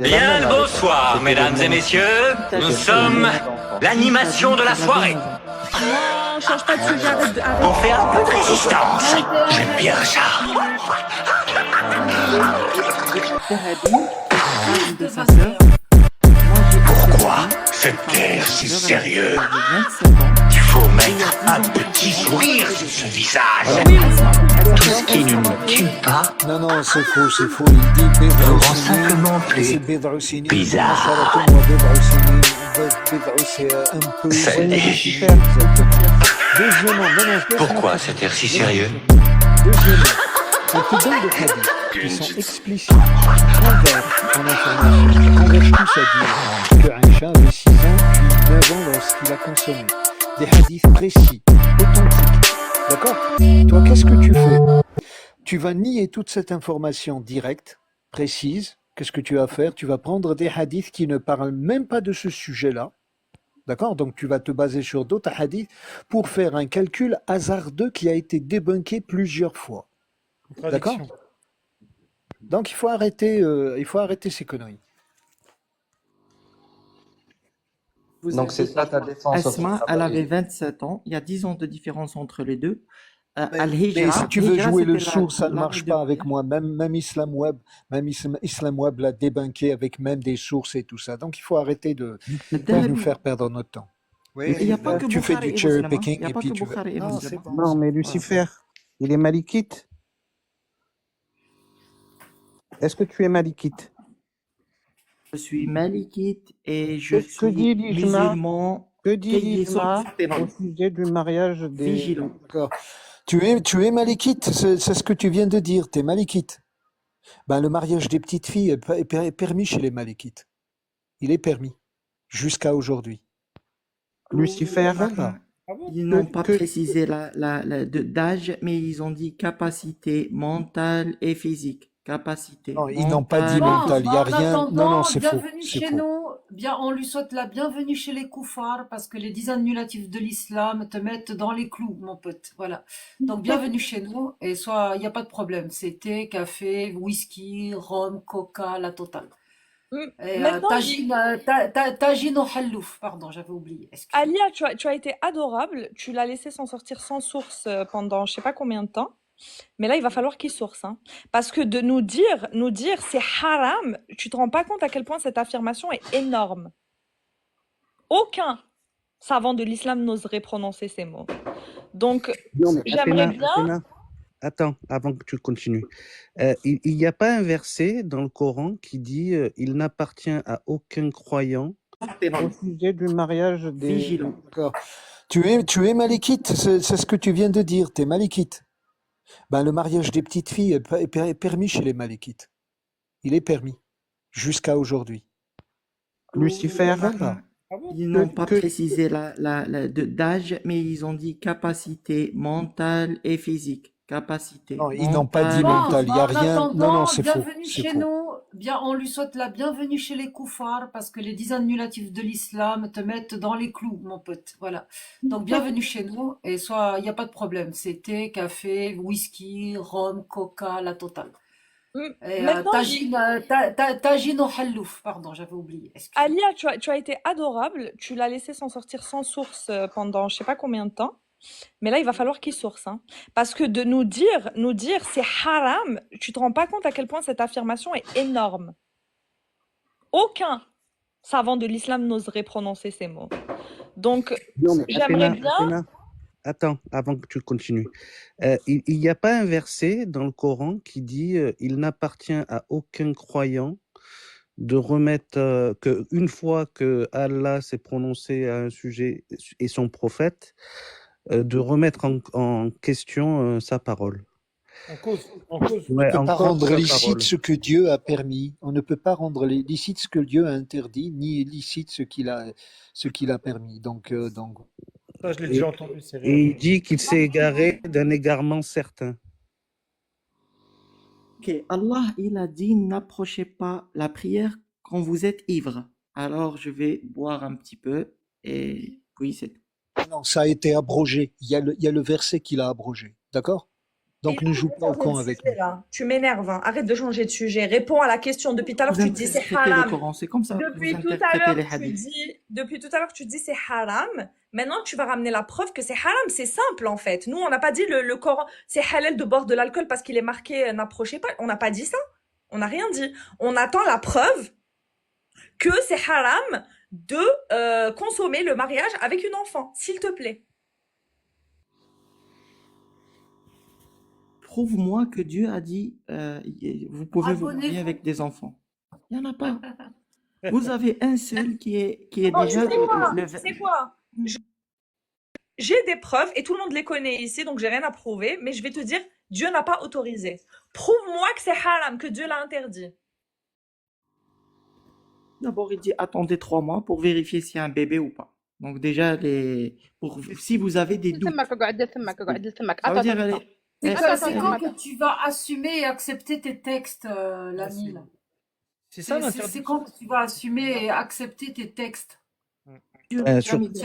Bien le bonsoir, mesdames et messieurs. Nous sommes l'animation de la soirée. Non, change pas de sujet, arrête de... On fait un peu de résistance. J'aime bien ça. de sa sœur. Pourquoi cette guerre si sérieuse? Il faut mettre un petit sourire sur ce visage. Tout ce qui ne nous tue pas Non, c'est faux. Il dit nous rend simplement plus bizarre. C'est légitime. Pourquoi cet air si sérieux? Deuxièmement, on te donne des hadiths qui sont explicites envers ton information. Converge tous à dire que Aïcha avait 6 ans puis 9 ans lorsqu'il a consommé. Des hadiths précis, authentiques. D'accord? Toi, qu'est-ce que tu fais? Tu vas nier toute cette information directe, précise. Qu'est-ce que tu vas faire? Tu vas prendre des hadiths qui ne parlent même pas de ce sujet-là. D'accord? Donc tu vas te baser sur d'autres hadiths pour faire un calcul hasardeux qui a été débunké plusieurs fois. D'accord? Donc il faut arrêter ces conneries. Donc c'est ça ta défense. Asma, elle avait 27 ans. Il y a 10 ans de différence entre les deux. Mais si tu veux jouer le sourd, ça ne marche pas avec moi. Même Islam Web, Islam Web l'a débunké avec même des sources et tout ça. Donc il faut arrêter de nous faire perdre notre temps. Oui, Il n'y a pas que tu fais Bukhari du et cherry Muslim, hein. picking Il n'y a et pas puis que tu veux. Bukhari et Non, Muslim, c'est hein. bon. Non, mais Lucifer, il est malikite. Est-ce que tu es malikite? Je suis malikite et je Que suis dit l'Ijma? musulman. Que dit Payé sur l'Ijma le au sujet du mariage des... vigilant. D'accord. Tu es malikite, c'est ce que tu viens de dire, tu es malikite. Ben, le mariage des petites filles est permis chez les malikites. Il est permis, jusqu'à aujourd'hui. Lucifer, Voilà. Ils n'ont pas précisé d'âge, mais ils ont dit capacité mentale et physique. Capacité. Non, ils n'ont pas dit mentale. mental, il n'y a rien. Non, c'est faux. Bienvenue C'est chez faux. nous. Bien, on lui souhaite la bienvenue chez les koufars parce que les 10 annulatifs de l'islam te mettent dans les clous, mon pote. Voilà. Donc, bienvenue chez nous et il n'y a pas de problème. C'est thé, café, whisky, rhum, coca, la totale. Et Maintenant, tagine au hallouf. Pardon, j'avais oublié. Excuse-moi. Alia, tu as été adorable. Tu l'as laissé s'en sortir sans source pendant je sais pas combien de temps. Mais là, il va falloir qu'il source, hein. Parce que de nous dire c'est haram, tu te rends pas compte à quel point cette affirmation est énorme. Aucun savant de l'islam n'oserait prononcer ces mots. Donc, non, mais j'aimerais Athéna, bien... Athéna, attends, avant que tu continues. Il n'y a pas un verset dans le Coran qui dit il n'appartient à aucun croyant au sujet du mariage des... Vigilant. D'accord. Tu es malikite, c'est ce que tu viens de dire, tu es malikite. Ben, le mariage des petites filles est permis chez les malikites. Il est permis, jusqu'à aujourd'hui. Lucifer, Voilà. Ils n'ont pas précisé d'âge, mais ils ont dit capacité mentale et physique. Capacité. Non, ils n'ont pas dit mentale. mental, il n'y a rien. Non, c'est faux. Bienvenue C'est chez faux. nous. Bien, on lui souhaite la bienvenue chez les koufars parce que les 10 annulatifs de l'islam te mettent dans les clous, mon pote. Voilà. Donc, bienvenue chez nous et il n'y a pas de problème. C'est thé, café, whisky, rhum, coca, la totale. Et Maintenant, tagine au hallouf. Pardon, j'avais oublié. Excuse-moi. Alia, tu as été adorable. Tu l'as laissé s'en sortir sans source pendant je sais pas combien de temps. Mais là, il va falloir qu'il source, hein. Parce que de nous dire c'est haram, tu te rends pas compte à quel point cette affirmation est énorme. Aucun savant de l'islam n'oserait prononcer ces mots. Donc, non, mais j'aimerais bien... Athéna, attends, avant que tu continues. Il n'y a pas un verset dans le Coran qui dit il n'appartient à aucun croyant de remettre que une fois que Allah s'est prononcé à un sujet et son prophète, de remettre en question sa parole. En cause. Ouais, On ne peut pas rendre sa licite parole. ce que Dieu a permis. On ne peut pas rendre licite ce que Dieu a interdit, ni licite ce qu'il a permis. Donc, Ça, je l'ai déjà entendu, c'est Et il dit qu'il s'est égaré d'un égarement certain. Ok, Allah, il a dit n'approchez pas la prière quand vous êtes ivre. Alors, je vais boire un petit peu et oui, c'est tout. non, ça a été abrogé. Il y a le verset qui l'a abrogé. D'accord? Donc ne joue pas au con avec nous. Là. Tu m'énerves, hein. Arrête de changer de sujet. Réponds à la question. Depuis tout à l'heure, Vous tu dis c'est interprétez le haram. Coran, c'est comme ça que Depuis vous tout à interprétez l'heure, les tu hadiths. dis, depuis tout à l'heure, tu dis c'est haram. Maintenant, tu vas ramener la preuve que c'est haram. C'est simple, en fait. Nous, on n'a pas dit le Coran, c'est halal de boire de l'alcool parce qu'il est marqué n'approchez pas. On n'a pas dit ça. On n'a rien dit. On attend la preuve que c'est haram de consommer le mariage avec une enfant, s'il te plaît. Prouve-moi que Dieu a dit vous pouvez vous marier Abonnez-vous. avec des enfants. Il n'y en a pas. Vous avez un seul qui est Non, tu déjà sais quoi? le- Tu sais quoi? J'ai des preuves et tout le monde les connaît ici, donc j'ai rien à prouver, mais je vais te dire, Dieu n'a pas autorisé. Prouve-moi que c'est haram, que Dieu l'a interdit. D'abord, il dit attendez 3 mois pour vérifier s'il y a un bébé ou pas. Donc déjà, si vous avez des doutes, ثمك اقعد ثمك اقعد ثمك ça veut dire C'est quand que tu vas assumer et accepter tes textes, l'ami là? C'est ça C'est l'interdiction. quand que tu vas assumer et accepter tes textes? Dieu sur- jamais dit